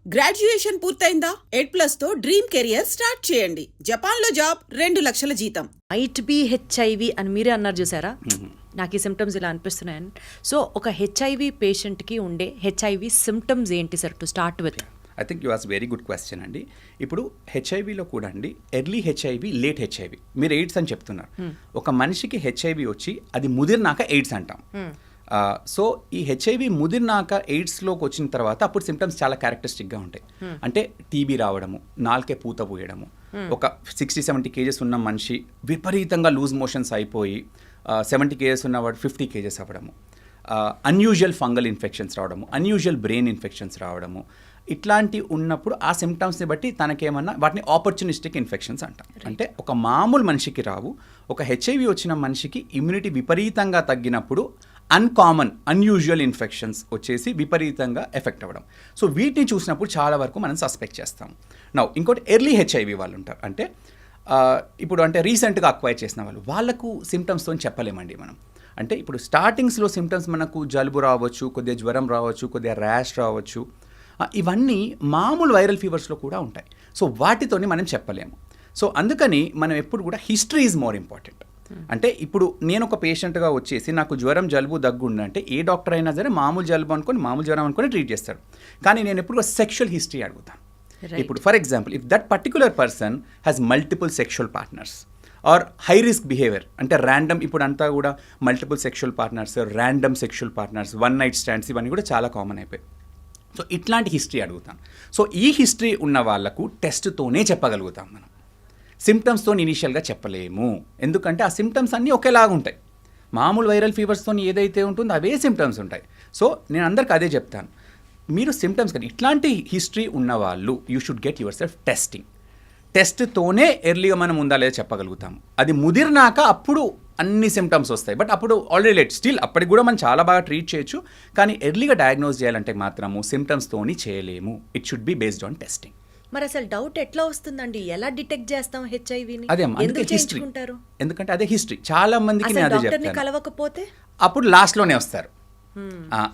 Graduation పూర్తయిందా? 8+ తో dream career start చేయండి. జపాన్లో జాబ్, 2 లక్షల జీతం. మైట్ బి హెచ్ఐవి అని మీరే అన్నారు చూసారా, నాకు ఈ సిమ్టమ్స్ ఇలా అనిపిస్తున్నాయని. సో ఒక హెచ్ఐవి పేషెంట్కి ఉండే హెచ్ఐవి సిమ్టమ్స్ ఏంటి sir to start with? I think you ask very good question అండి. ఇప్పుడు హెచ్ఐవిలో కూడా అండి ఎర్లీ హెచ్ఐవి, లేట్ హెచ్ఐవి. మీరు ఎయిడ్స్ అని చెప్తున్నారు. ఒక మనిషికి హెచ్ఐవి వచ్చి అది ముదిరినాక ఎయిడ్స్ అంటాం. సో ఈ హెచ్ఐవి ముదిరినాక ఎయిడ్స్లోకి వచ్చిన తర్వాత అప్పుడు సిమ్టమ్స్ చాలా క్యారెక్టరిస్టిక్గా ఉంటాయి. అంటే టీబీ రావడము, నాలుకే పూత పోయడము, ఒక 60-70 కేజెస్ ఉన్న మనిషి విపరీతంగా లూజ్ మోషన్స్ అయిపోయి 70 కేజెస్ ఉన్నవాడు 50 కేజెస్ అవ్వడము, అన్యూజువల్ ఫంగల్ ఇన్ఫెక్షన్స్ రావడము, అన్యూజువల్ బ్రెయిన్ ఇన్ఫెక్షన్స్ రావడము. ఇట్లాంటి ఉన్నప్పుడు ఆ సిమ్టమ్స్ని బట్టి తనకేమన్నా వాటిని ఆపర్చునిస్టిక్ ఇన్ఫెక్షన్స్ అంటాం. అంటే ఒక మామూలు మనిషికి రావు, ఒక హెచ్ఐవి వచ్చిన మనిషికి ఇమ్యూనిటీ విపరీతంగా తగ్గినప్పుడు అన్కామన్ అన్యూజువల్ ఇన్ఫెక్షన్స్ వచ్చేసి విపరీతంగా ఎఫెక్ట్ అవ్వడం. సో వీటిని చూసినప్పుడు చాలా వరకు మనం సస్పెక్ట్ చేస్తాం. నౌ ఇంకోటి ఎర్లీ హెచ్ఐవి వాళ్ళు ఉంటారు. అంటే ఇప్పుడు అంటే రీసెంట్గా అక్వైర్ చేసిన వాళ్ళకు సిమ్టమ్స్తో చెప్పలేమండి మనం. అంటే ఇప్పుడు స్టార్టింగ్స్లో సిమ్టమ్స్ మనకు జలుబు రావచ్చు, కొద్దిగా జ్వరం రావచ్చు, కొద్దిగా ర్యాష్ రావచ్చు. ఇవన్నీ మామూలు వైరల్ ఫీవర్స్లో కూడా ఉంటాయి. సో వాటితోని మనం చెప్పలేము. సో అందుకని మనం ఎప్పుడు కూడా హిస్టరీ ఈజ్ మోర్ ఇంపార్టెంట్. అంటే ఇప్పుడు నేను ఒక పేషెంట్గా వచ్చేసి నాకు జ్వరం, జలుబు, దగ్గు ఉందంటే ఏ డాక్టర్ అయినా సరే మామూలు జలుబు అనుకొని మామూలు జ్వరం అనుకొని ట్రీట్ చేస్తాడు. కానీ నేను ఎప్పుడు సెక్షువల్ హిస్టరీ అడుగుతాను. ఇప్పుడు for example, if that particular person has multiple sexual partners or high risk behaviour, అంటే ర్యాండమ్, ఇప్పుడు అంతా కూడా multiple sexual partners, random sexual partners, one night stands, ఇవన్నీ కూడా చాలా కామన్ అయిపోయాయి. సో ఇట్లాంటి హిస్టరీ అడుగుతాం. సో ఈ హిస్టరీ ఉన్న వాళ్ళకు టెస్ట్తోనే చెప్పగలుగుతాం మనం. సిమ్టమ్స్తో ఇనీషియల్గా చెప్పలేము. ఎందుకంటే ఆ సిమ్టమ్స్ అన్నీ ఒకేలాగా ఉంటాయి. మామూలు వైరల్ ఫీవర్స్తో ఏదైతే ఉంటుందో అవే సిమ్టమ్స్ ఉంటాయి. సో నేను అందరికి అదే చెప్తాను, మీరు సిమ్టమ్స్ కానీ ఇట్లాంటి హిస్టరీ ఉన్నవాళ్ళు you should get yourself testing. టెస్ట్తోనే ఎర్లీగా మనం ఉందా లేదా చెప్పగలుగుతాము. అది ముదిరినాక అప్పుడు అన్ని సిమ్టమ్స్ వస్తాయి. బట్ అప్పుడు ఆల్రెడీ లేట్, స్టిల్ అప్పటికి కూడా మనం చాలా బాగా ట్రీట్ చేయొచ్చు. కానీ ఎర్లీగా డయాగ్నోస్ చేయాలంటే మాత్రము సిమ్టమ్స్తోని చేయలేము. It should be based on testing. మరి అసలు డౌట్ ఎట్లా వస్తుందండి? ఎలా డిటెక్ట్ చేస్తాం హెచ్ఐవిని? అదే ఎందుకు చేయించుకుంటారు? ఎందుకంటే అదే హిస్టరీ. చాలా మందికి నేను అదే చెప్తాను, కలవకపోతే అప్పుడు లాస్ట్లోనే వస్తారు.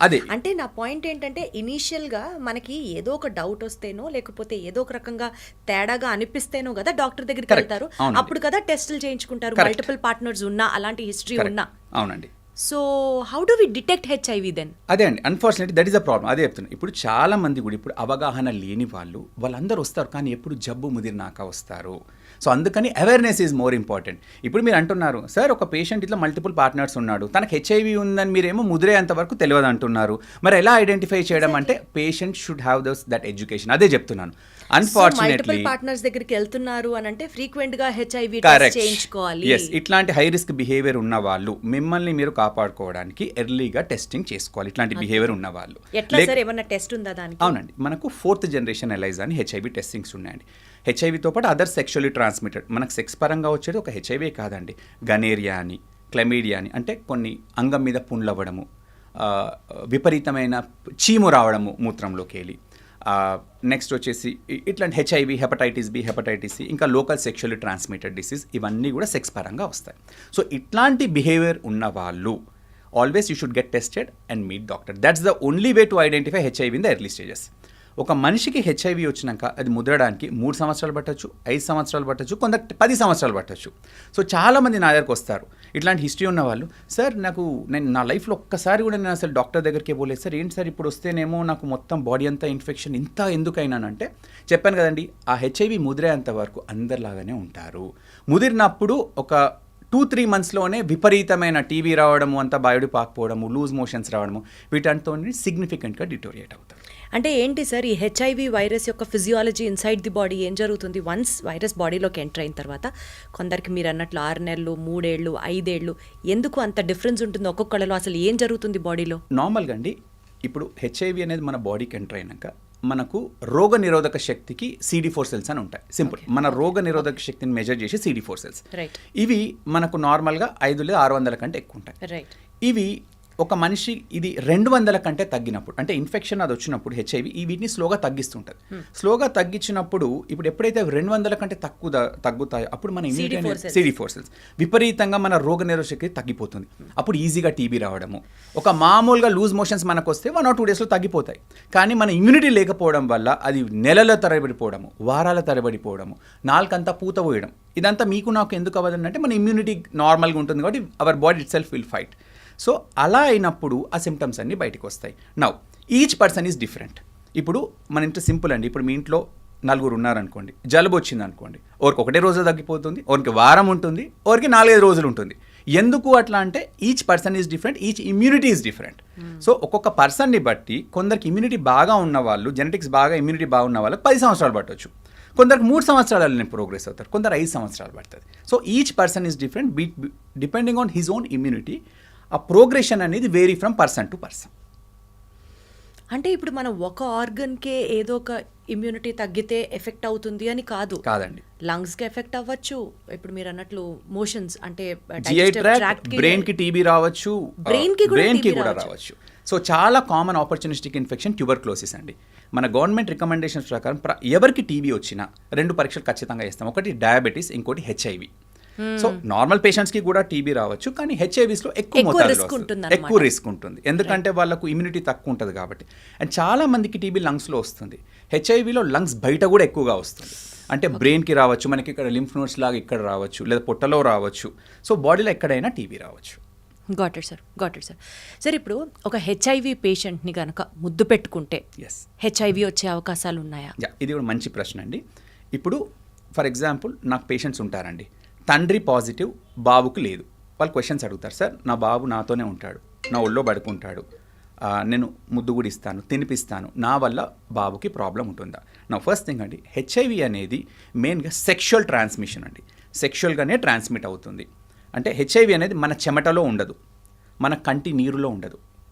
అదే అంటే నా పాయింట్ ఏంటంటే, ఇనీషియల్ గా మనకి ఏదో ఒక డౌట్ వస్తేనో లేకపోతే ఏదో ఒక రకంగా తేడాగా అనిపిస్తేనో కదా డాక్టర్ దగ్గరికి వెళ్తారు. అప్పుడు కదా టెస్టులు చేయించుకుంటారు, మల్టిపుల్ పార్ట్నర్స్ ఉన్నా, అలాంటి హిస్టరీ ఉన్నా. అవునండి. So how do we detect HIV then? అదే అండి, unfortunately that is the problem. అదే చెప్తున్నాను. ఇప్పుడు చాలా మంది కూడా ఇప్పుడు అవగాహన లేని వాళ్ళందరూ వస్తారు, కానీ ఎప్పుడు జబ్బు ముదిరినాక వస్తారు. సో అందుకని అవేర్నెస్ ఈజ్ మోర్ ఇంపార్టెంట్. ఇప్పుడు మీరు అంటున్నారు, సార్ ఒక పేషెంట్ ఇట్లా మల్టిపుల్ పార్ట్నర్స్ ఉన్నాడు, తనకు హెచ్ఐవి ఉందని మీరేమో ముదిరేంత వరకు తెలియదు అంటున్నారు. మరి ఎలా ఐడెంటిఫై చేయడం అంటే patient should have that education. అదే చెప్తున్నాను. అన్ఫార్చునేట్లీ పార్ట్నర్స్ దగ్గరికి వెళ్తున్నారు అని అంటే ఫ్రీక్వెంట్ గా హెచ్ఐవి టెస్ట్ చేయించుకోవాలి. ఇట్లాంటి హై రిస్క్ బిహేవియర్ ఉన్న వాళ్ళు మిమ్మల్ని మీరు కాపాడుకోవడానికి ఎర్లీగా టెస్టింగ్ చేసుకోవాలి. ఇట్లాంటి బిహేవియర్ ఉన్న వాళ్ళు. ఎట్లా సార్, ఏమన్నా టెస్ట్ ఉందా దానికి? అవునండి, మనకు 4th జనరేషన్ ఎలైజా అని హెచ్ఐవి టెస్టింగ్స్ ఉన్నాయండి. హెచ్ఐవితో పాటు అదర్ సెక్షువల్లీ ట్రాన్స్మిటెడ్, మనకు సెక్స్ పరంగా వచ్చేది ఒక హెచ్ఐవి కాదండి. గనేరియా అని, క్లెమీడియా అని, అంటే కొన్ని అంగం మీద పుండ్లు అవ్వడము, విపరీతమైన చీము రావడము మూత్రంలోకి వెళ్ళి, నెక్స్ట్ వచ్చేసి ఇట్లాంటి HIV, hepatitis B, hepatitis C, ఇంకా లోకల్ సెక్షువల్లీ ట్రాన్స్మిటెడ్ డిసీజ్, ఇవన్నీ కూడా సెక్స్ పరంగా వస్తాయి. సో ఇట్లాంటి బిహేవియర్ ఉన్న వాళ్ళు always you should get tested and meet doctor. That's the only way to identify HIV in the early stages. ఒక మనిషికి హెచ్ఐవి వచ్చినాక అది ముదరడానికి 3 సంవత్సరాలు పట్టచ్చు, 5 సంవత్సరాలు పట్టచ్చు, కొందరు 10 సంవత్సరాలు పట్టచ్చు. సో చాలామంది నా దగ్గరకు వస్తారు ఇట్లాంటి హిస్టరీ ఉన్న వాళ్ళు. సార్ నేను నా లైఫ్లో ఒక్కసారి కూడా నేను అసలు డాక్టర్ దగ్గరికి పోలేదు సార్, ఏంటి సార్ ఇప్పుడు వస్తేనేమో నాకు మొత్తం బాడీ అంతా ఇన్ఫెక్షన్, ఇంత ఎందుకైనానంటే చెప్పాను కదండి, ఆ హెచ్ఐవి ముదిరేంత వరకు అందరిలాగానే ఉంటారు. ముదిరినప్పుడు ఒక 2-3 మంత్స్లోనే విపరీతమైన టీబీ రావడము, అంతా బయోడి పాకపోవడము, లూజ్ మోషన్స్ రావడము, వీటంతో సిగ్నిఫికెంట్గా డిటోరియేట్ అవుతారు. అంటే ఏంటి సార్, ఈ హెచ్ఐవి వైరస్ యొక్క ఫిజియాలజీ ఇన్సైడ్ ది బాడీ ఏం జరుగుతుంది? వన్స్ వైరస్ బాడీలోకి ఎంటర్ అయిన తర్వాత కొందరికి మీరు అన్నట్లు 6 నెలలు, 3 ఏళ్ళు, 5 ఏళ్ళు, ఎందుకు అంత డిఫరెన్స్ ఉంటుంది ఒక్కొక్కళ్ళలో? అసలు ఏం జరుగుతుంది బాడీలో? నార్మల్గా అండి, ఇప్పుడు హెచ్ఐవి అనేది మన బాడీకి ఎంటర్ అయినాక మనకు రోగ నిరోధక శక్తికి CD4 సెల్స్ అని ఉంటాయి. సింపుల్, మన రోగ నిరోధక శక్తిని మెజర్ చేసి CD4 సెల్స్. ఇవి మనకు నార్మల్గా 500 లేదా 600 కంటే ఎక్కువ ఉంటాయి. ఇవి ఒక మనిషి ఇది 200 కంటే తగ్గినప్పుడు, అంటే ఇన్ఫెక్షన్ అది వచ్చినప్పుడు హెచ్ఐవి వీటిని స్లోగా తగ్గిస్తుంటుంది. స్లోగా తగ్గించినప్పుడు ఇప్పుడు ఎప్పుడైతే 200 కంటే తగ్గుతాయో అప్పుడు మన ఇమ్యూనిటీ CD4 సెల్స్ విపరీతంగా మన రోగనిరోధక శక్తి తగ్గిపోతుంది. అప్పుడు ఈజీగా టీబీ రావడము. ఒక మామూలుగా లూజ్ మోషన్స్ మనకు వస్తే 1 or 2 డేస్లో తగ్గిపోతాయి. కానీ మన ఇమ్యూనిటీ లేకపోవడం వల్ల అది నెలల తరబడిపోవడము, వారాల తరబడిపోవడము, నాలుకంతా పూత పోయడం, ఇదంతా మీకు నాకు ఎందుకు అవ్వదంటే మన ఇమ్యూనిటీ నార్మల్గా ఉంటుంది కాబట్టి our body it self will fight. So అలా అయినప్పుడు ఆ సిమ్టమ్స్ అన్నీ బయటకు వస్తాయి. Now each person is different. ఇప్పుడు మన ఇంట్లో సింపుల్ అండి, ఇప్పుడు మీ ఇంట్లో 4 ఉన్నారనుకోండి, జలుబు వచ్చింది అనుకోండి, ఒకరికి ఒకటే రోజు తగ్గిపోతుంది, ఒకరికి వారం ఉంటుంది, ఒకరికి 4-5 రోజులు ఉంటుంది. ఎందుకు అట్లా అంటే each person is different, each immunity is different. So ఒక్కొక్క పర్సన్ని బట్టి కొందరికి ఇమ్యూనిటీ బాగా ఉన్న వాళ్ళు, జెనెటిక్స్ బాగా ఇమ్యూనిటీ బాగున్న వాళ్ళకి 10 సంవత్సరాలు పట్టవచ్చు, కొందరికి 3 సంవత్సరాలు ప్రోగ్రెస్ అవుతారు, కొందరు 5 సంవత్సరాలు పడుతుంది. So each person is different depending on his own immunity. ఆ ప్రోగ్రెషన్ అనేది vary from person to person. అంటే ఇప్పుడు మనం ఒక ఆర్గన్కే ఏదో ఒక ఇమ్యూనిటీ తగ్గితే ఎఫెక్ట్ అవుతుంది అని కాదండి. లంగ్స్కి ఎఫెక్ట్ అవ్వచ్చు, ఇప్పుడు మీరు అన్నట్లు మోషన్స్ అంటే GI ట్రాక్ట్, బ్రెయిన్ కి టీబీ రావచ్చు, బ్రెయిన్ కి కూడా రావచ్చు. సో చాలా కామన్ ఆపర్చునిస్టిక్ ఇన్ఫెక్షన్ ట్యూబర్క్లోసిస్ అండి. మన గవర్నమెంట్ రికమెండేషన్స్ ప్రకారం ఎవరికి టీబీ వచ్చినా 2 పరీక్షలు ఖచ్చితంగా చేస్తాం. ఒకటి డయాబెటీస్, ఇంకోటి హెచ్ఐవి. సో నార్మల్ పేషెంట్స్కి కూడా టీబీ రావచ్చు, కానీ హెచ్ఐవీస్లో ఎక్కువ రిస్క్ ఉంటుంది, ఎందుకంటే వాళ్ళకు ఇమ్యూనిటీ తక్కువ ఉంటుంది కాబట్టి. అండ్ చాలా మందికి టీబీ లంగ్స్లో వస్తుంది. హెచ్ఐవీలో లంగ్స్ బయట కూడా ఎక్కువగా వస్తుంది, అంటే బ్రెయిన్కి రావచ్చు, మనకి ఇక్కడ లింఫ్ నోడ్స్ లాగా ఇక్కడ రావచ్చు, లేదా పొట్టలో రావచ్చు. సో బాడీలో ఎక్కడైనా టీబీ రావచ్చు. Got it sir. సార్ ఇప్పుడు ఒక హెచ్ఐవి పేషెంట్ని కనుక ముద్దు పెట్టుకుంటే హెచ్ఐవి వచ్చే అవకాశాలు ఉన్నాయా? ఇది కూడా మంచి ప్రశ్న అండి. ఇప్పుడు ఫర్ ఎగ్జాంపుల్ నాకు పేషెంట్స్ ఉంటారండి, తండ్రి పాజిటివ్, బాబుకు లేదు. వాళ్ళు క్వశ్చన్స్ అడుగుతారు, సార్ నా బాబు నాతోనే ఉంటాడు, నా ఒళ్ళో పడుకుంటాడు, నేను ముద్దు కూడా ఇస్తాను, తినిపిస్తాను, నా వల్ల బాబుకి ప్రాబ్లం ఉంటుందా? నా ఫస్ట్ థింగ్ అండి, హెచ్ఐవి అనేది మెయిన్గా సెక్షువల్ ట్రాన్స్మిషన్ అండి, సెక్షువల్గానే ట్రాన్స్మిట్ అవుతుంది. అంటే హెచ్ఐవి అనేది మన చెమటలో ఉండదు, మన కంటి నీరులో ఉండదు,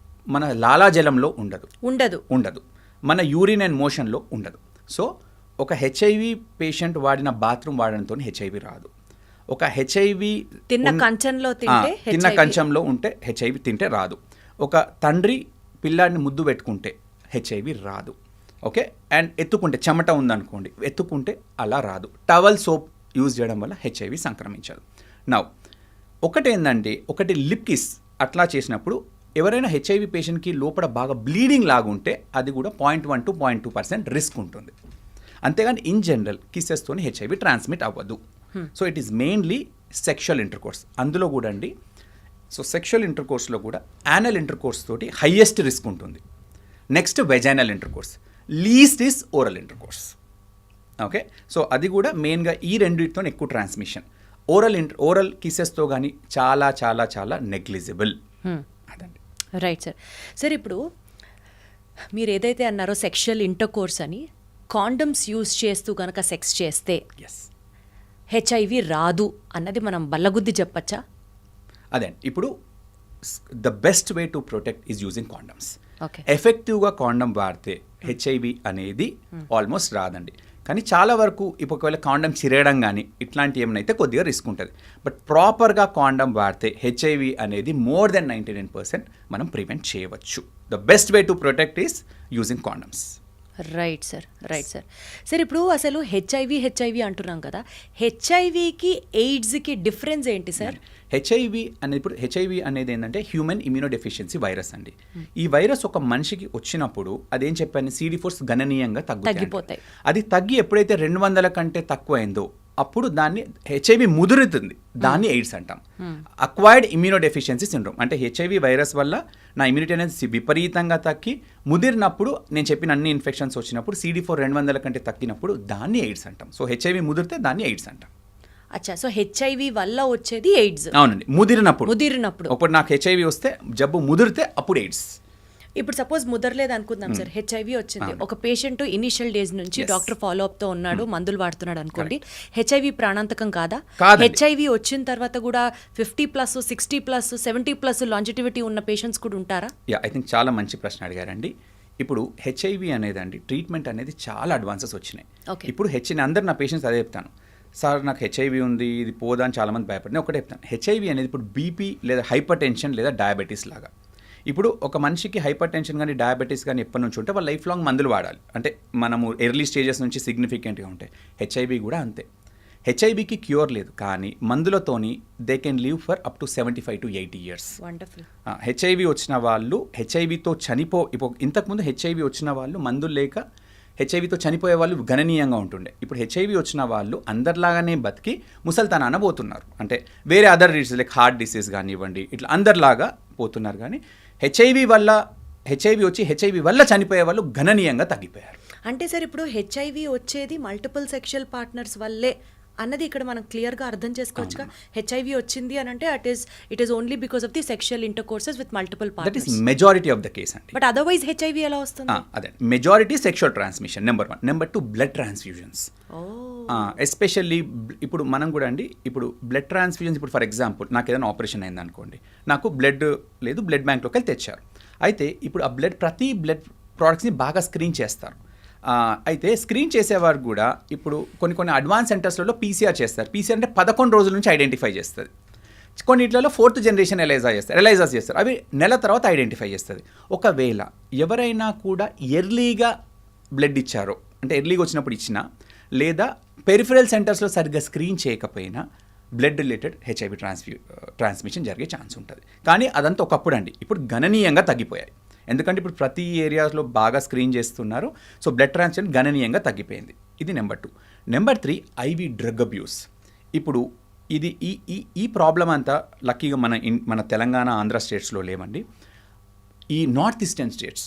మన లాలాజలంలో ఉండదు, మన యూరిన్ అండ్ మోషన్లో ఉండదు. సో ఒక హెచ్ఐవి పేషెంట్ వాడిన బాత్రూమ్ వాడడంతో హెచ్ఐవి రాదు. ఒక హెచ్ఐవి తిన్న కంచంలో ఉంటే హెచ్ఐవి తింటే రాదు. ఒక తండ్రి పిల్లాడిని ముద్దు పెట్టుకుంటే హెచ్ఐవి రాదు. ఓకే, అండ్ ఎత్తుకుంటే, చెమట ఉందనుకోండి, ఎత్తుకుంటే అలా రాదు. టవల్ సోప్ యూజ్ చేయడం వల్ల హెచ్ఐవి సంక్రమించదు. నౌ ఒకటేందంటే, ఒకటి లిప్ కిస్ అట్లా చేసినప్పుడు ఎవరైనా హెచ్ఐవి పేషెంట్కి లోపల బాగా బ్లీడింగ్ లాగుంటే అది కూడా 0.1 to 0.2% రిస్క్ ఉంటుంది. అంతేగాని ఇన్ జనరల్ కిసెస్తోని హెచ్ఐవి ట్రాన్స్మిట్ అవ్వదు. So it is mainly sexual intercourse. అందులో కూడా అండి, సో సెక్షువల్ ఇంటర్కోర్స్లో కూడా యానల్ ఇంటర్కోర్స్ తోటి హైయెస్ట్ రిస్క్ ఉంటుంది. Next vaginal intercourse, least is oral intercourse. Okay, so అది కూడా మెయిన్గా ఈ రెండింటితో ఎక్కువ ట్రాన్స్మిషన్. ఓరల్ కిసెస్తో కానీ చాలా చాలా చాలా నెగ్లిజిబుల్. అదండి. Right sir. సార్ ఇప్పుడు మీరు ఏదైతే అన్నారో సెక్షువల్ ఇంటర్కోర్స్ అని, కాండమ్స్ యూజ్ చేస్తూ కనుక సెక్స్ చేస్తే హెచ్ఐవి రాదు అన్నది మనం బల్లగుద్ది చెప్పచ్చా? అదే, ఇప్పుడు the best way to protect is using condoms. Okay, ఎఫెక్టివ్గా కాండమ్ వాడితే హెచ్ఐవి అనేది ఆల్మోస్ట్ రాదండి. కానీ చాలా వరకు ఇప్పుడు ఒకవేళ కాండమ్ చిరేయడం కానీ ఇట్లాంటి ఏమైనా కొద్దిగా రిస్క్ ఉంటుంది. బట్ ప్రాపర్గా కాండమ్ వాడితే హెచ్ఐవి అనేది మోర్ దెన్ 99% మనం ప్రివెంట్ చేయవచ్చు. The best way to protect is using condoms. Right sir. Sir ఇప్పుడు అసలు హెచ్ఐవి అంటున్నాం కదా, హెచ్ఐవికి ఎయిడ్స్కి డిఫరెన్స్ ఏంటి సార్? హెచ్ఐవి అనేది ఏంటంటే హ్యూమన్ ఇమ్యూనోడెఫిషియన్సీ వైరస్ అండి. ఈ వైరస్ ఒక మనిషికి వచ్చినప్పుడు అదేం చెప్పాను, CD4 గణనీయంగా తగ్గిపోతాయి. అది తగ్గి ఎప్పుడైతే 200 కంటే తక్కువ అయిందో అప్పుడు దాన్ని హెచ్ఐవి ముదురుతుంది, దాన్ని ఎయిడ్స్ అంటాం. అక్వైర్డ్ ఇమ్యూనోడెఫిషియన్సీ సిండ్రోమ్ అంటే హెచ్ఐవి వైరస్ వల్ల నా ఇమ్యూనిటీ అనేది విపరీతంగా తగ్గి ముదిరినప్పుడు, నేను చెప్పిన అన్ని ఇన్ఫెక్షన్స్ వచ్చినప్పుడు CD4 200 కంటే తగ్గినప్పుడు దాన్ని ఎయిడ్స్ అంటాం. సో హెచ్ఐవి ముదిరితే దాన్ని ఎయిడ్స్ అంటాం. అచ్చా, సో హెచ్ఐవి వల్ల వచ్చేది ఎయిడ్స్? అవునండి, ముదిరినప్పుడు. ఇప్పుడు నాకు హెచ్ఐవి వస్తే జబ్బు ముదిరితే అప్పుడు ఎయిడ్స్. ఇప్పుడు సపోజ్ ముదరలేదు అనుకుందాం సార్, హెచ్ఐవి వచ్చింది, ఒక పేషెంట్ ఇనిషియల్ డేస్ నుంచి డాక్టర్ ఫాలో అప్ తో ఉన్నాడు, మందులు వాడుతున్నాడు అనుకోండి, హెచ్ఐవి ప్రాణాంతకం కాదా? హెచ్ఐవి వచ్చిన తర్వాత కూడా 50+, 60+, 70+ లాంజిటివిటీ ఉన్న పేషెంట్స్ కూడా ఉంటారా? ఐ థింక్ చాలా మంచి ప్రశ్న అడిగారండి. ఇప్పుడు హెచ్ఐవి అనేది అండి ట్రీట్మెంట్ అనేది చాలా అడ్వాన్సెస్ వచ్చినాయి. ఇప్పుడు అందరు నా పేషెంట్స్ అదే చెప్తాను, సార్ నాకు హెచ్ఐవి ఉంది, ఇది పోదా అని చాలామంది భయపడి, నేను ఒకటే చెప్తాను, హెచ్ఐవి అనేది ఇప్పుడు బీపీ లేదా హైపర్ టెన్షన్ లేదా డయాబెటీస్ లాగా. ఇప్పుడు ఒక మనిషికి హైపర్ టెన్షన్ కానీ డయాబెటీస్ కానీ ఎప్పటి నుంచి ఉంటే వాళ్ళు లైఫ్ లాంగ్ మందులు వాడాలి. అంటే మనము ఎర్లీ స్టేజెస్ నుంచి సిగ్నిఫికెంట్గా ఉంటాయి. హెచ్ఐవి కూడా అంతే. హెచ్ఐవికి క్యూర్ లేదు, కానీ మందులతోని they can live for up to 75 to 80 years. Wonderful. HIV వచ్చిన వాళ్ళు హెచ్ఐవితో ఇప్పుడు ఇంతకుముందు హెచ్ఐవి వచ్చిన వాళ్ళు మందులు లేక హెచ్ఐవితో చనిపోయే వాళ్ళు గణనీయంగా ఉంటుండే. ఇప్పుడు హెచ్ఐవి వచ్చిన వాళ్ళు అందరిలాగానే బతికి ముసల్తనాన పోతున్నారు. అంటే వేరే other disease like heart disease కానివ్వండి, ఇట్లా అందరిలాగా పోతున్నారు. కానీ హెచ్ఐవి వచ్చి హెచ్ఐవి వల్ల చనిపోయే వాళ్ళు గణనీయంగా తగ్గిపోయారు. అంటే సార్ ఇప్పుడు హెచ్ఐవి వచ్చేది మల్టిపుల్ సెక్షువల్ పార్ట్నర్స్ వల్లే అన్నది ఇక్కడ మనం క్లియర్గా అర్థం చేసుకోవచ్చుగా. హెచ్ఐవి వచ్చింది అని అంటే it is only because of the sexual intercourses with multiple that is partners. Majority of the case అండి. బట్ అదర్వైజ్ హెచ్ఐవి ఎలా వస్తుంది? అదే majority sexual transmission number 1. Number 2 blood transfusions. Especially ఇప్పుడు మనం కూడా అండి, ఇప్పుడు బ్లడ్ ట్రాన్స్ఫ్యూజన్స్, ఇప్పుడు ఫర్ ఎగ్జాంపుల్ నాకు ఏదైనా ఆపరేషన్ అయింది అనుకోండి, నాకు బ్లడ్ లేదు, బ్లడ్ బ్యాంక్లోకి వెళ్ళి తెచ్చారు. అయితే ఇప్పుడు ఆ ప్రతి బ్లడ్ ప్రోడక్ట్స్ని బాగా స్క్రీన్ చేస్తారు. అయితే స్క్రీన్ చేసేవారు కూడా ఇప్పుడు కొన్ని అడ్వాన్స్ సెంటర్స్లలో పీసీఆర్ చేస్తారు. పీసీఆర్ అంటే 11 రోజుల నుంచి ఐడెంటిఫై చేస్తుంది. కొన్నిట్లలో 4th జనరేషన్ ఎలైజాస్ చేస్తారు. అవి నెల తర్వాత ఐడెంటిఫై చేస్తుంది. ఒకవేళ ఎవరైనా కూడా ఎర్లీగా బ్లడ్ ఇచ్చారో, అంటే ఎర్లీగా వచ్చినప్పుడు ఇచ్చినా, లేదా పెరిఫరల్ సెంటర్స్లో సరిగ్గా స్క్రీన్ చేయకపోయినా బ్లడ్ రిలేటెడ్ హెచ్ఐవి ట్రాన్స్మిషన్ జరిగే ఛాన్స్ ఉంటుంది. కానీ అదంతా ఒకప్పుడు అండి, ఇప్పుడు గణనీయంగా తగ్గిపోయాయి. ఎందుకంటే ఇప్పుడు ప్రతి ఏరియాస్లో బాగా స్క్రీన్ చేస్తున్నారు. సో బ్లడ్ ట్రాన్స్మిషన్ గణనీయంగా తగ్గిపోయింది. ఇది number 2. Number 3 IV drug abuse. ఇప్పుడు ఇది ఈ ప్రాబ్లం అంతా లక్కీగా మన తెలంగాణ, ఆంధ్ర స్టేట్స్లో లేవండి. ఈ north eastern states,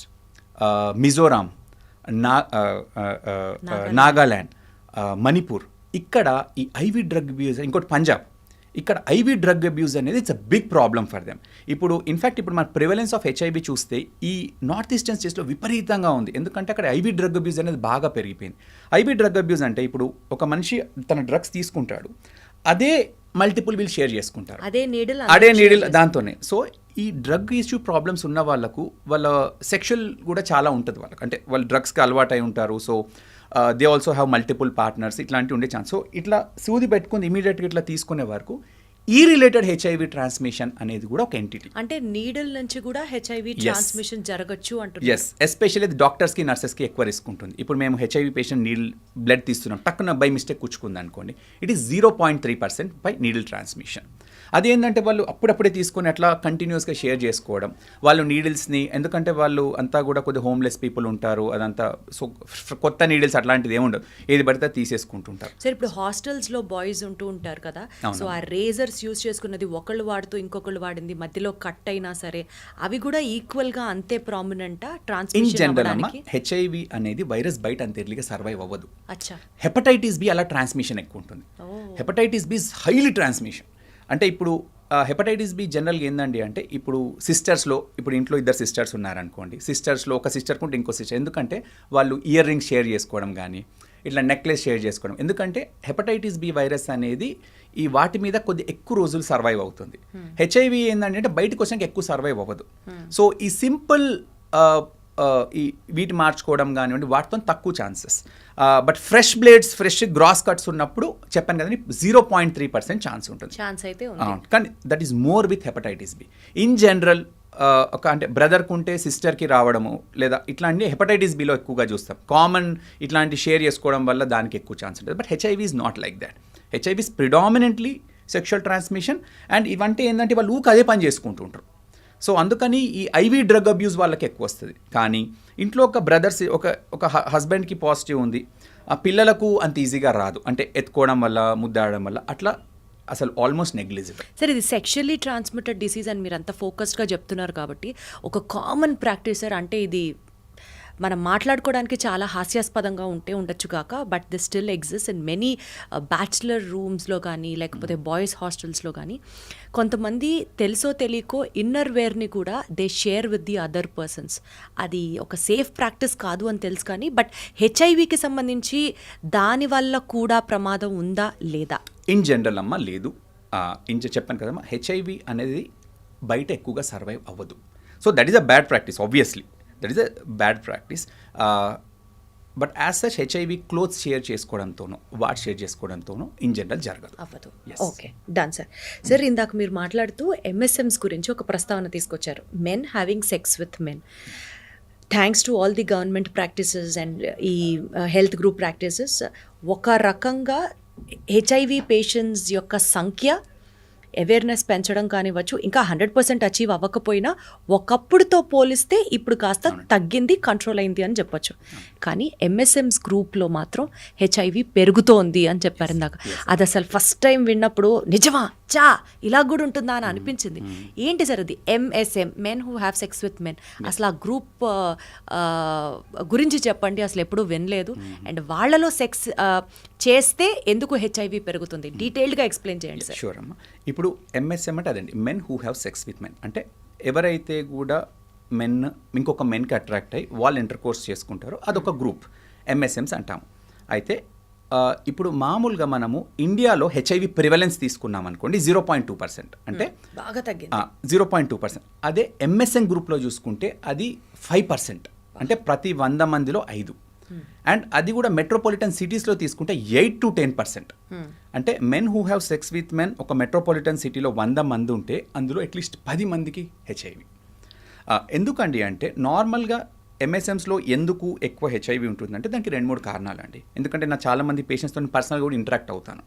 Mizoram, Nagaland, Manipur, ఇక్కడ ఈ ఐవి డ్రగ్ అబ్యూస్, ఇంకోటి పంజాబ్, ఇక్కడ ఐవి డ్రగ్ అబ్యూస్ అనేది it's a big problem for them. ఇప్పుడు ఇన్ఫ్యాక్ట్ ఇప్పుడు మన ప్రివలెన్స్ ఆఫ్ హెచ్ఐవి చూస్తే ఈ నార్త్ ఈస్టర్న్ స్టేట్స్లో విపరీతంగా ఉంది. ఎందుకంటే అక్కడ ఐవి డ్రగ్ అబ్యూస్ అనేది బాగా పెరిగిపోయింది. ఐవి డ్రగ్ అబ్యూస్ అంటే ఇప్పుడు ఒక మనిషి తన డ్రగ్స్ తీసుకుంటాడు, అదే మల్టిపుల్ వీళ్ళు షేర్ చేసుకుంటారు, అదే నీడిల్ దాంతోనే. సో ఈ డ్రగ్ ఇష్యూ ప్రాబ్లమ్స్ ఉన్న వాళ్ళకు వాళ్ళ సెక్షువల్ కూడా చాలా ఉంటుంది వాళ్ళకి. అంటే వాళ్ళు డ్రగ్స్కి అలవాటు అయి ఉంటారు. So they also have multiple partners, ఇట్లాంటివి ఉండే ఛాన్స్. సో ఇట్లా సూది పెట్టుకుని ఇమీడియట్గా ఇట్లా తీసుకునే వరకు ఈ రిలేటెడ్ హెచ్ఐవి ట్రాన్స్మిషన్ అనేది కూడా ఒక ఎంటిటీ. అంటే నీడిల్ నుంచి కూడా హెచ్ఐవి ట్రాన్స్మిషన్ జరగచ్చు అంటున్నారు. ఎస్, ఎస్పెషల్లీ డాక్టర్స్కి, నర్సెస్కి ఎక్కువ రిస్క్ ఉంటుంది. ఇప్పుడు మేము హెచ్ఐవి పేషెంట్ నీడిల్ బ్లడ్ తీస్తున్నాం, టక్కున బై మిస్టేక్ కూర్చుకుంది అనుకోండి, it is 0.3% by needle transmission. అదేంటంటే వాళ్ళు అప్పుడప్పుడే తీసుకొని అట్లా కంటిన్యూస్గా షేర్ చేసుకోవడం, వాళ్ళు నీడిల్స్ని, ఎందుకంటే వాళ్ళు అంతా కూడా కొద్దిగా హోమ్లెస్ పీపుల్ ఉంటారు, అదంతా. సో కొత్త నీడిల్స్ అట్లాంటిది ఏముండదు, ఏది పడితే తీసేసుకుంటుంటారు. సరే ఇప్పుడు హాస్టల్స్లో బాయ్స్ ఉంటూ ఉంటారు కదా, సో ఆ రేజర్స్ యూజ్ చేసుకున్నది ఒకళ్ళు వాడుతూ ఇంకొకళ్ళు వాడింది మధ్యలో కట్ అయినా సరే అవి కూడా ఈక్వల్గా అంతే ప్రామినెంట్ ట్రాన్స్మిషన్. ఇన్ జనరల్ అమ్మా, హెచ్ఐవి అనేది వైరస్ బయట అంత ఎర్లీగా సర్వైవ్ అవ్వదు. అచ్చా. హెపటైటిస్ బి అలా ట్రాన్స్మిషన్ ఎక్కువ ఉంటుంది. Hepatitis B is highly transmission. అంటే ఇప్పుడు హెపటైటిస్ బి జనరల్గా ఏందండి అంటే, ఇప్పుడు సిస్టర్స్లో, ఇప్పుడు ఇంట్లో 2 సిస్టర్స్ ఉన్నారనుకోండి, సిస్టర్స్లో ఒక సిస్టర్ కుంటే ఇంకో సిస్టర్, ఎందుకంటే వాళ్ళు ఇయర్ రింగ్స్ షేర్ చేసుకోవడం కానీ ఇట్లా నెక్లెస్ షేర్ చేసుకోవడం. ఎందుకంటే హెపటైటిస్ బి వైరస్ అనేది ఈ వాటి మీద కొద్ది ఎక్కువ రోజులు సర్వైవ్ అవుతుంది. హెచ్ఐవి ఏంటంటే బయటకు వచ్చాక ఎక్కువ సర్వైవ్ అవ్వదు. సో ఈ సింపుల్ ఈ వీటి మార్చుకోవడం కానివ్వండి, వాటితో తక్కువ chances. But fresh grass cuts ఉన్నప్పుడు చెప్పాను కదండి 0.3% ఛాన్స్ ఉంటుంది. ఛాన్స్ అయితే ఉంది. కానీ that is more with hepatitis B. In general అంటే బ్రదర్కి ఉంటే సిస్టర్కి రావడము, లేదా ఇట్లాంటి హెపటైటిస్ బిలో ఎక్కువగా చూస్తాం. కామన్ ఇట్లాంటి షేర్ చేసుకోవడం వల్ల దానికి ఎక్కువ ఛాన్స్ ఉంటుంది. But HIV is not like that. HIV is predominantly sexual transmission. And ఇవంటే ఏంటంటే వాళ్ళు అదే పని చేసుకుంటూ ఉంటారు. సో అందుకని ఈ ఐవి డ్రగ్ అబ్యూస్ వాళ్ళకి ఎక్కువ వస్తుంది. కానీ ఇంట్లో ఒక బ్రదర్స్, ఒక హస్బెండ్కి పాజిటివ్ ఉంది, ఆ పిల్లలకు అంత ఈజీగా రాదు. అంటే ఎత్తుకోవడం వల్ల, ముద్దాడడం వల్ల, అట్లా అసలు ఆల్మోస్ట్ నెగ్లిజిబుల్. సరే ఇది సెక్షువల్లీ ట్రాన్స్మిటెడ్ డిసీజ్ అని మీరు అంత ఫోకస్డ్గా చెప్తున్నారు కాబట్టి ఒక కామన్ ప్రాక్టీసర్, అంటే ఇది మనం మాట్లాడుకోవడానికి చాలా హాస్యాస్పదంగా ఉండొచ్చు కాక, but this still exist in many bachelor రూమ్స్లో కానీ లేకపోతే బాయ్స్ హాస్టల్స్లో కానీ కొంతమంది తెలుసో తెలియకో ఇన్నర్ వేర్ని కూడా they share with the other persons. అది ఒక సేఫ్ ప్రాక్టీస్ కాదు అని తెలుసు కానీ, బట్ హెచ్ఐవికి సంబంధించి దానివల్ల కూడా ప్రమాదం ఉందా లేదా? ఇన్ జనరల్ అమ్మ లేదు. చెప్పాను కదమ్మా, హెచ్ఐవి అనేది బయట ఎక్కువగా సర్వైవ్ అవ్వదు. So that is a bad practice. Obviously that is a bad practice. But as such HIV clothes share చేసుకోవడంతోనో వాట్ షేర్ చేసుకోవడంతోనో ఇన్ జనరల్ జరగదు. అవ్వదు. Yes. Okay, done sir. Sir, ఇందాక మీరు మాట్లాడుతూ ఎంఎస్ఎంస్ గురించి ఒక ప్రస్తావన తీసుకొచ్చారు, men having sex with men. Thanks to all the government practices and ఈ హెల్త్ గ్రూప్ ప్రాక్టీసెస్ ఒక రకంగా హెచ్ఐవి పేషెంట్స్ యొక్క సంఖ్య అవేర్నెస్ పెంచడం కానివ్వచ్చు, ఇంకా 100% అచీవ్ అవ్వకపోయినా ఒకప్పుడుతో పోలిస్తే ఇప్పుడు కాస్త తగ్గింది, కంట్రోల్ అయింది అని చెప్పొచ్చు. కానీ ఎంఎస్ఎంస్ గ్రూప్లో మాత్రం హెచ్ఐవి పెరుగుతోంది అని చెప్పారు ఇందాక. అది అసలు ఫస్ట్ టైం విన్నప్పుడు నిజమా చా ఇలా కూడా ఉంటుందా అని అనిపించింది. ఏంటి సార్ అది MSM, men who have sex with men? అసలు ఆ గ్రూప్ గురించి చెప్పండి, అసలు ఎప్పుడూ వినలేదు. అండ్ వాళ్ళలో సెక్స్ చేస్తే ఎందుకు హెచ్ఐవి పెరుగుతుంది, డీటెయిల్డ్గా ఎక్స్ప్లెయిన్ చేయండి సార్. షూర్ అమ్మా. ఇప్పుడు ఎంఎస్ఎం అంటే అదండి, men who have sex with men. అంటే ఎవరైతే కూడా మెన్ ఇంకొక మెన్కి అట్రాక్ట్ అయ్యి వాళ్ళు ఇంటర్ కోర్స్ చేసుకుంటారో అదొక గ్రూప్, ఎంఎస్ఎంస్ అంటాము. అయితే ఇప్పుడు మామూలుగా మనము ఇండియాలో హెచ్ఐవి ప్రివలెన్స్ తీసుకున్నాం అనుకోండి 0.2%, అంటే బాగా తగ్గింది 0.2%. అదే ఎంఎస్ఎం గ్రూప్లో చూసుకుంటే అది 5%, అంటే ప్రతి 100 మందిలో 5. అండ్ అది కూడా మెట్రోపాలిటన్ సిటీస్లో తీసుకుంటే 8 to 10%. అంటే men who have sex with men ఒక మెట్రోపాలిటన్ సిటీలో 100 మంది ఉంటే అందులో అట్లీస్ట్ 10 మందికి హెచ్ఐవి. ఎందుకండి అంటే నార్మల్గా ఎంఎస్ఎంస్లో ఎందుకు ఎక్కువ హెచ్ఐవి ఉంటుందంటే దానికి 2-3 కారణాలు అండి. ఎందుకంటే నా చాలామంది పేషెంట్స్తో పర్సనల్గా కూడా ఇంటరాక్ట్ అవుతాను.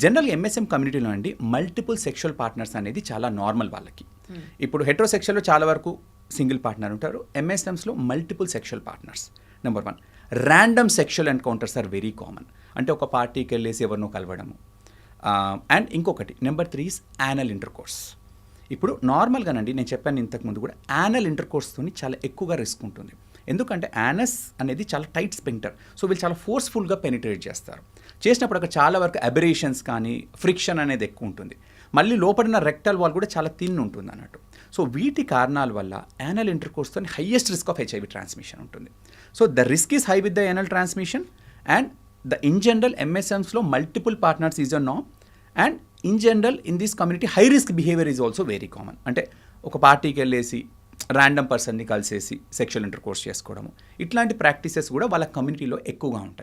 జనరల్గా ఎంఎస్ఎం కమ్యూనిటీలో అండి మల్టిపుల్ సెక్షువల్ పార్ట్నర్స్ అనేది చాలా నార్మల్ వాళ్ళకి. ఇప్పుడు హెట్రోసెక్షువల్లో చాలా వరకు సింగిల్ పార్ట్నర్ ఉంటారు, ఎంఎస్ఎంస్లో multiple sexual partners. Number 1, random sexual encounters are very common. అంటే ఒక పార్టీకి వెళ్ళేసి ఎవరినో కలవడము. అండ్ ఇంకొకటి number 3 is anal intercourse. ఇప్పుడు నార్మల్గానండి నేను చెప్పాను ఇంతకుముందు కూడా యానల్ ఇంటర్ కోర్స్తో చాలా ఎక్కువగా రిస్క్ ఉంటుంది. ఎందుకంటే యానస్ అనేది చాలా టైట్ స్పింక్టర్, సో వీళ్ళు చాలా ఫోర్స్ఫుల్గా పెనిట్రేట్ చేస్తారు. చేసినప్పుడు అక్కడ చాలా వరకు అబరేషన్స్ కానీ ఫ్రిక్షన్ అనేది ఎక్కువ ఉంటుంది. మళ్ళీ లోపడిన రెక్టల్ వాల్ కూడా చాలా థిన్ ఉంటుంది అన్నట్టు. సో వీటి కారణాల వల్ల యానల్ ఇంటర్ కోర్స్తో highest risk of HIV transmission ఉంటుంది. So the risk is high with the anal transmission and the in general ఎంఎస్ఎంస్లో multiple partners is a norm. And in general in this community high risk behaviour is also very common. అంటే ఒక పార్టీకి వెళ్ళేసి random పర్సన్ని కలిసేసి sexual inter course చేసుకోవడము, ఇట్లాంటి practices కూడా వాళ్ళ కమ్యూనిటీలో ఎక్కువగా ఉంటాయి.